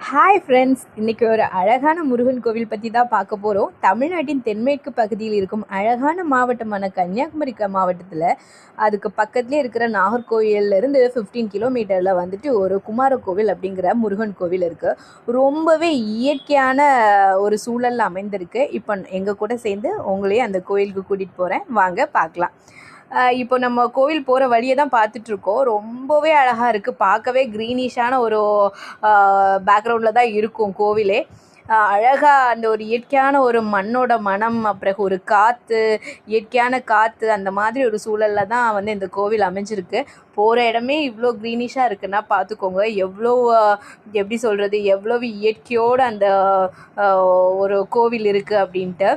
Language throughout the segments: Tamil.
ஹாய் ஃப்ரெண்ட்ஸ், இன்றைக்கி ஒரு அழகான முருகன் கோவில் பற்றி தான் பார்க்க போகிறோம். தமிழ்நாட்டின் தென்மேற்கு பகுதியில் இருக்கும் அழகான மாவட்டமான கன்னியாகுமரி மாவட்டத்தில் அதுக்கு பக்கத்துலேயே இருக்கிற நாகர்கோவிலேருந்து 15 கிலோமீட்டரில் வந்துட்டு ஒரு குமாரகோவில் அப்படிங்கிற முருகன் கோவில் இருக்குது. ரொம்பவே இயற்கையான ஒரு சூழலில் அமைந்திருக்கு. இப்போ எங்கள் கூட சேர்ந்து உங்களையே அந்த கோயிலுக்கு கூட்டிகிட்டு போகிறேன், வாங்க பார்க்கலாம். இப்போ நம்ம கோவில் போகிற வழியை தான் பார்த்துட்ருக்கோம். ரொம்பவே அழகாக இருக்குது. பார்க்கவே க்ரீனிஷான ஒரு பேக்ரவுண்டில் தான் இருக்கும் கோவிலே. அழகாக அந்த ஒரு இயற்கையான ஒரு மண்ணோட மனம், அப்புறம் ஒரு காற்று, இயற்கையான காற்று, அந்த மாதிரி ஒரு சூழலில் தான் வந்து இந்த கோவில் அமைஞ்சிருக்கு. போகிற இடமே இவ்வளோ க்ரீனிஷாக இருக்குன்னா பார்த்துக்கோங்க, எவ்வளோ எப்படி சொல்கிறது, எவ்வளோ இயற்கையோடு அந்த ஒரு கோவில் இருக்குது அப்படின்ட்டு.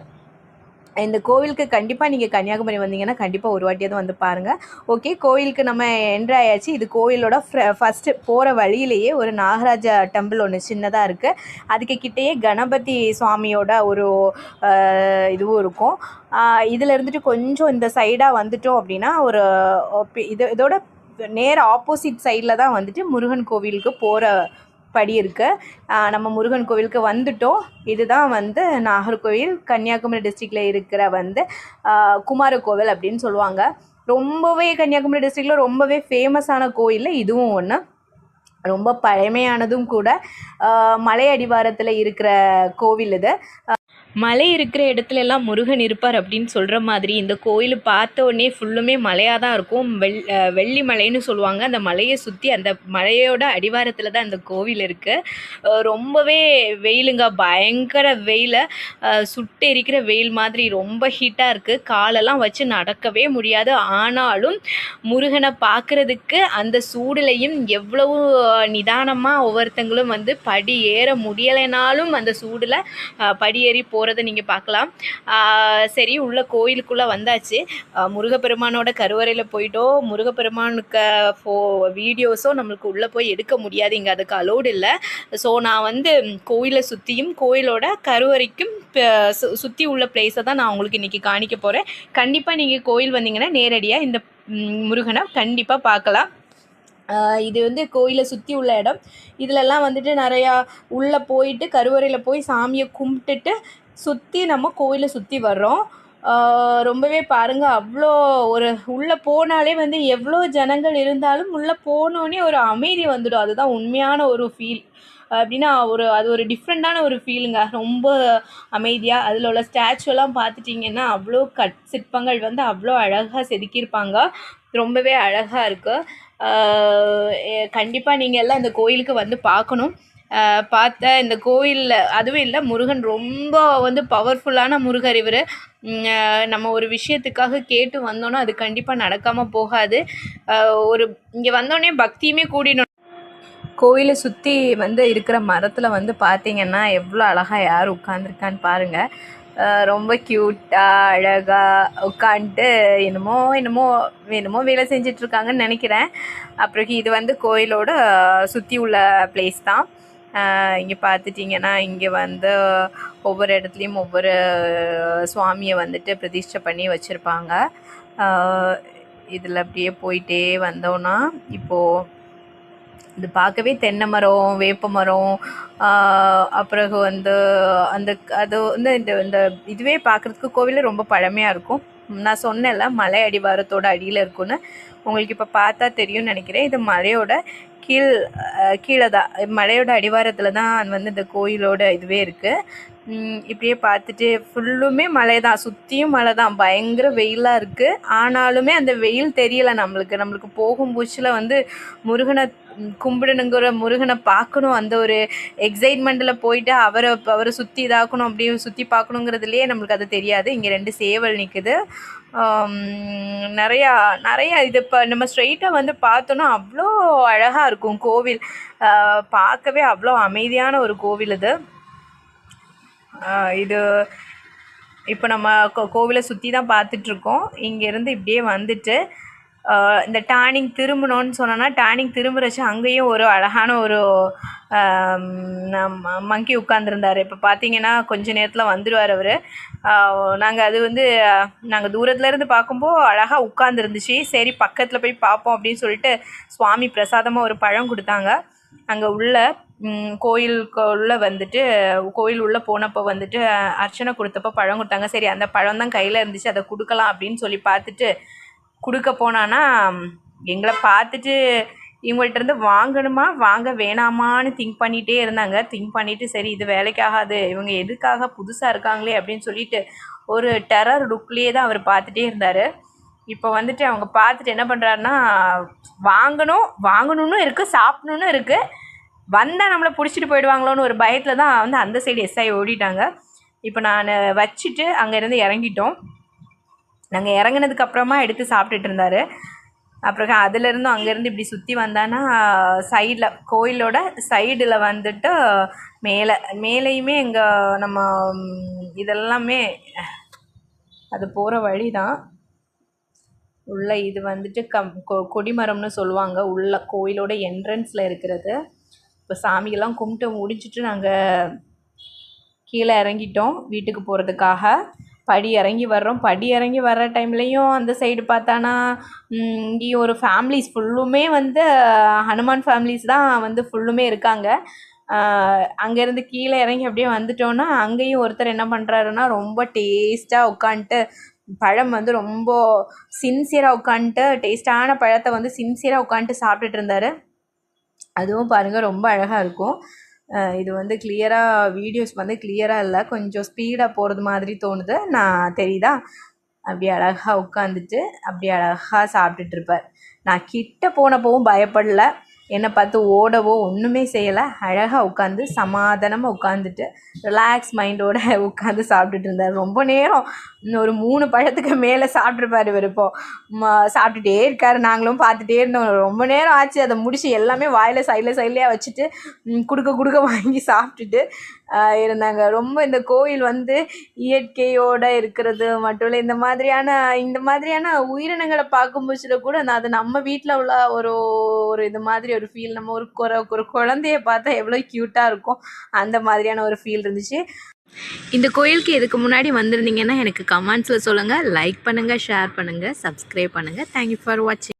இந்த கோவிலுக்கு கண்டிப்பாக நீங்கள் கன்னியாகுமரி வந்தீங்கன்னா கண்டிப்பாக ஒரு வாட்டியாவது வந்து பாருங்கள். ஓகே, கோவிலுக்கு நம்ம என்ட்ரு ஆயாச்சு. இது கோவிலோட ஃபஸ்ட்டு போகிற வழியிலேயே ஒரு நாகராஜா டெம்பிள் ஒன்று சின்னதாக இருக்குது. அதுக்கு கிட்டேயே கணபதி சுவாமியோட ஒரு இதுவும் இருக்கும். இதில் இருந்துட்டு கொஞ்சம் இந்த சைடாக வந்துட்டோம் அப்படின்னா ஒரு இதோட நேர ஆப்போசிட் சைடில் தான் வந்துட்டு முருகன் கோவிலுக்கு போகிற படி இருக்குது. நம்ம முருகன் கோவிலுக்கு வந்துட்டோம். இதுதான் வந்து நாகர்கோவில், கன்னியாகுமரி டிஸ்ட்ரிக்டில் இருக்கிற வந்து குமாரகோவில் அப்படின்னு சொல்லுவாங்க. ரொம்பவே கன்னியாகுமரி டிஸ்ட்ரிக்டில் ரொம்பவே ஃபேமஸான கோயிலில் இதுவும் ஒன்று. ரொம்ப பழமையானதும் கூட. மலை அடிவாரத்தில் இருக்கிற கோவில் இது. மலை இருக்கிற இடத்துல எல்லாம் முருகன் இருப்பார் அப்படின்னு சொல்கிற மாதிரி இந்த கோயில் பார்த்த உடனே ஃபுல்லுமே மலையாக தான் இருக்கும். வெள்ளி மலைன்னு சொல்லுவாங்க. அந்த மலையை சுற்றி அந்த மலையோட அடிவாரத்தில் தான் அந்த கோவில் இருக்குது. ரொம்பவே வெயிலுங்க, பயங்கர வெயிலை, சுட்டு எரிக்கிற வெயில் மாதிரி ரொம்ப ஹீட்டாக இருக்குது. காலெல்லாம் வச்சு நடக்கவே முடியாது. ஆனாலும் முருகனை பார்க்குறதுக்கு அந்த சூடுலையும் எவ்வளவு நிதானமாக ஒவ்வொருத்தங்களும் வந்து படி ஏற முடியலைனாலும் அந்த சூடில் படி ஏறி போகிறத நீங்கள் பார்க்கலாம். சரி, உள்ள கோயிலுக்குள்ளே வந்தாச்சு. முருகப்பெருமானோட கருவறையில் போயிட்டோம். முருகப்பெருமானுக்கு வீடியோஸோ நம்மளுக்கு உள்ளே போய் எடுக்க முடியாது, இங்கே அதுக்கு அலோடு இல்லை. ஸோ நான் வந்து கோயிலை சுற்றியும் கோயிலோட கருவறைக்கும் சுற்றி உள்ள பிளேஸை தான் நான் உங்களுக்கு இன்றைக்கி காணிக்க போகிறேன். கண்டிப்பாக நீங்கள் கோயில் வந்தீங்கன்னா நேரடியாக இந்த முருகனை கண்டிப்பாக பார்க்கலாம். இது வந்து கோயிலை சுற்றி உள்ள இடம். இதிலெல்லாம் வந்துட்டு நிறையா உள்ளே போயிட்டு கருவறையில் போய் சாமியை கும்பிட்டுட்டு சுற்றி நம்ம கோயிலை சுற்றி வர்றோம். ரொம்பவே பாருங்கள், அவ்வளோ ஒரு உள்ளே போனாலே வந்து எவ்வளோ ஜனங்கள் இருந்தாலும் உள்ளே போனோடனே ஒரு அமைதி வந்துடும். அதுதான் உண்மையான ஒரு ஃபீல். அப்படின்னா அது ஒரு டிஃப்ரெண்ட்டான ஒரு ஃபீலுங்க. ரொம்ப அமைதியாக அதில் உள்ள ஸ்டாச்சுவெல்லாம் பார்த்துட்டிங்கன்னா அவ்வளோ சிற்பங்கள் வந்து அவ்வளோ அழகாக செதுக்கியிருப்பாங்க. ரொம்பவே அழகாக இருக்குது. கண்டிப்பாக நீங்கள் எல்லாம் இந்த கோயிலுக்கு வந்து பார்க்கணும். பார்த்த இந்த கோயிலில் அதுவும் இல்லை, முருகன் ரொம்ப வந்து பவர்ஃபுல்லான முருகர் இவர். நம்ம ஒரு விஷயத்துக்காக கேட்டு வந்தோன்னா அது கண்டிப்பாக நடக்காமல் போகாது. இங்கே வந்தோடனே பக்தியுமே கூடினோம். கோயிலை சுற்றி வந்து இருக்கிற மரத்தில் வந்து பார்த்திங்கன்னா எவ்வளோ அழகாக யார் உட்காந்துருக்கான்னு பாருங்கள். ரொம்ப க்யூட்டாக அழகாக உட்காந்துட்டு என்னமோ வேலை செஞ்சிட்ருக்காங்கன்னு நினைக்கிறேன். அப்புறம் இது வந்து கோயிலோட சுற்றி உள்ள பிளேஸ் தான். இங்கே பார்த்துட்டிங்கன்னா இங்கே வந்து ஒவ்வொரு இடத்துலையும் ஒவ்வொரு சுவாமியை வந்துட்டு பிரதிஷ்டை பண்ணி வச்சுருப்பாங்க. இதில் அப்படியே போயிட்டே வந்தோன்னா இப்போது இது பார்க்கவே தென்னை மரம், வேப்ப மரம், அப்புறம் வந்து அது வந்து இந்த இதுவே பார்க்குறதுக்கு கோவிலே ரொம்ப பழமையாக இருக்கும். நான் சொன்னேன்ல மலை அடிவாரத்தோட அடியில் இருக்குன்னு, உங்களுக்கு இப்போ பார்த்தா தெரியும்னு நினைக்கிறேன். இது மலையோட கீழே தான், மலையோட அடிவாரத்தில் தான் வந்து இந்த கோயிலோட இதுவே இருக்குது. இப்படியே பார்த்துட்டு ஃபுல்லுமே மலை தான், சுற்றியும் மலை தான். பயங்கர வெயிலாக இருக்குது. ஆனாலுமே அந்த வெயில் தெரியலை நம்மளுக்கு போகும் பூச்சில் வந்து முருகனை கும்பிடணுங்கிற, முருகனை பார்க்கணும், அந்த ஒரு எக்ஸைட்மெண்ட்டில் போயிட்டு அவரை சுற்றி இதாக்கணும், அப்படியே சுற்றி பார்க்கணுங்கிறதுலையே நம்மளுக்கு அது தெரியாது. இங்கே 2 சேவல் நிற்குது. நிறையா இது இப்போ நம்ம ஸ்ட்ரெயிட்டாக வந்து பார்த்தோன்னா அவ்வளோ அழகாக இருக்கும் கோவில். பார்க்கவே அவ்வளோ அமைதியான ஒரு கோவில் இது. இது இப்போ நம்ம கோவிலை சுற்றி தான் பார்த்துட்ருக்கோம். இங்கேருந்து இப்படியே வந்துட்டு இந்த டேர்னிங் திரும்பணும்னு சொன்னோன்னா டேர்னிங் திரும்புறச்சு அங்கேயும் ஒரு அழகான ஒரு மங்கி உட்காந்துருந்தார். இப்போ பார்த்தீங்கன்னா கொஞ்சம் நேரத்தில் வந்துடுவார் அவர். நாங்கள் தூரத்துலேருந்து பார்க்கும்போது அழகாக உட்காந்துருந்துச்சு. சரி, பக்கத்தில் போய் பார்ப்போம் அப்படின்னு சொல்லிட்டு சுவாமி பிரசாதமாக ஒரு பழம் கொடுத்தாங்க. அங்கே உள்ள கோயிலுக்குள்ளே வந்துட்டு கோயில் உள்ளே போனப்போ வந்துட்டு அர்ச்சனை கொடுத்தப்போ பழம் கொடுத்தாங்க. சரி அந்த பழம் தான் கையில் இருந்துச்சு, அதை கொடுக்கலாம் அப்படின்னு சொல்லி பார்த்துட்டு கொடுக்க போனான்னா எங்களை பார்த்துட்டு இவங்கள்ட்ட இருந்து வாங்கணுமா வாங்க வேணாமான்னு திங்க் பண்ணிகிட்டே இருந்தாங்க. திங்க் பண்ணிவிட்டு சரி இது வேலைக்காகாது, இவங்க எதுக்காக புதுசாக இருக்காங்களே அப்படின்னு சொல்லிட்டு ஒரு டெரர் லுக்லேயே தான் அவர் பார்த்துட்டே இருந்தார். இப்போ வந்துட்டு அவங்க பார்த்துட்டு என்ன பண்ணுறாருன்னா வாங்கணும்னு இருக்குது, சாப்பிடணுன்னு இருக்குது, வந்தால் நம்மளை பிடிச்சிட்டு போயிடுவாங்களோன்னு ஒரு பயத்தில் தான் வந்து அந்த சைடு எஸ்ஐ ஓடிட்டாங்க. இப்போ நான் வச்சுட்டு அங்கேருந்து இறங்கிட்டோம். நாங்கள் இறங்கினதுக்கப்புறமா எடுத்து சாப்பிட்டுட்டு இருந்தார். அப்புறம் அதுலேருந்தும் அங்கேருந்து இப்படி சுற்றி வந்தான்னா சைடில் கோயிலோட சைடில் வந்துட்டு மேலேயுமே எங்கள் நம்ம இதெல்லாமே அது போகிற வழி தான் உள்ள. இது வந்துட்டு கொடிமரம்னு சொல்லுவாங்க, உள்ள கோயிலோட என்ட்ரன்ஸில் இருக்கிறது. இப்போ சாமியெல்லாம் கும்பிட்டு முடிச்சுட்டு நாங்கள் கீழே இறங்கிட்டோம் வீட்டுக்கு போகிறதுக்காக. படி இறங்கி வர்றோம். படி இறங்கி வர்ற டைம்லேயும் அந்த சைடு பார்த்தானா இங்கேயும் ஒரு ஃபேமிலிஸ் ஃபுல்லுமே வந்து ஹனுமான் ஃபேமிலிஸ் தான் வந்து ஃபுல்லுமே இருக்காங்க. அங்கேருந்து கீழே இறங்கி அப்படியே வந்துட்டோன்னா அங்கேயும் ஒருத்தர் என்ன பண்ணுறாருன்னா ரொம்ப டேஸ்ட்டாக உட்காந்துட்டு பழம் வந்து ரொம்ப சின்சியராக உட்காந்துட்டு டேஸ்டான பழத்தை வந்து சின்சியராக உட்காந்துட்டு சாப்பிட்டுட்டு இருந்தார். அதுவும் பாருங்கள் ரொம்ப அழகாக இருக்கும். இது வந்து கிளியராக வீடியோஸ் வந்து கிளியராக இல்லை, கொஞ்சம் ஸ்பீடாக போகிறது மாதிரி தோணுது. தெரியுதா, அப்படியே அழகாக உட்காந்துட்டு அப்படியே அழகாக சாப்பிட்டுட்ருப்பார். நான் கிட்ட போனப்போவும் பயப்படல, என்னை பார்த்து ஓடவோ ஒன்றுமே செய்யலை. அழகாக உட்காந்து சமாதானமாக உட்காந்துட்டு ரிலாக்ஸ் மைண்டோடு உட்காந்து சாப்பிட்டுட்டு இருந்தார். ரொம்ப நேரம் ஒரு 3 பழத்துக்கு மேலே சாப்பிட்ருப்பார் இவர். இப்போது சாப்பிட்டுட்டே இருக்கார், நாங்களும் பார்த்துட்டே இருந்தோம். ரொம்ப நேரம் ஆச்சு, அதை முடிச்சு எல்லாமே வாயில் சைட்லேயே வச்சுட்டு கொடுக்க வாங்கி சாப்பிட்டுட்டு இருந்தாங்க. ரொம்ப இந்த கோயில் வந்து இயற்கையோடு இருக்கிறது மட்டும் இல்லை, இந்த மாதிரியான உயிரினங்களை பார்க்கும்போது கூட அது நம்ம வீட்டில் உள்ள ஒரு இது மாதிரி ஒரு ஃபீல். நம்ம ஒரு குழந்தைய பார்த்தா எவ்வளோ க்யூட்டாக இருக்கும், அந்த மாதிரியான ஒரு ஃபீல் இருந்துச்சு. இந்த கோயிலுக்கு இதுக்கு முன்னாடி வந்திருந்தீங்கன்னா எனக்கு கமெண்ட்ஸில் சொல்லுங்கள். லைக் பண்ணுங்கள், ஷேர் பண்ணுங்கள், சப்ஸ்கிரைப் பண்ணுங்கள். தேங்க்யூ ஃபார் வாட்சிங்.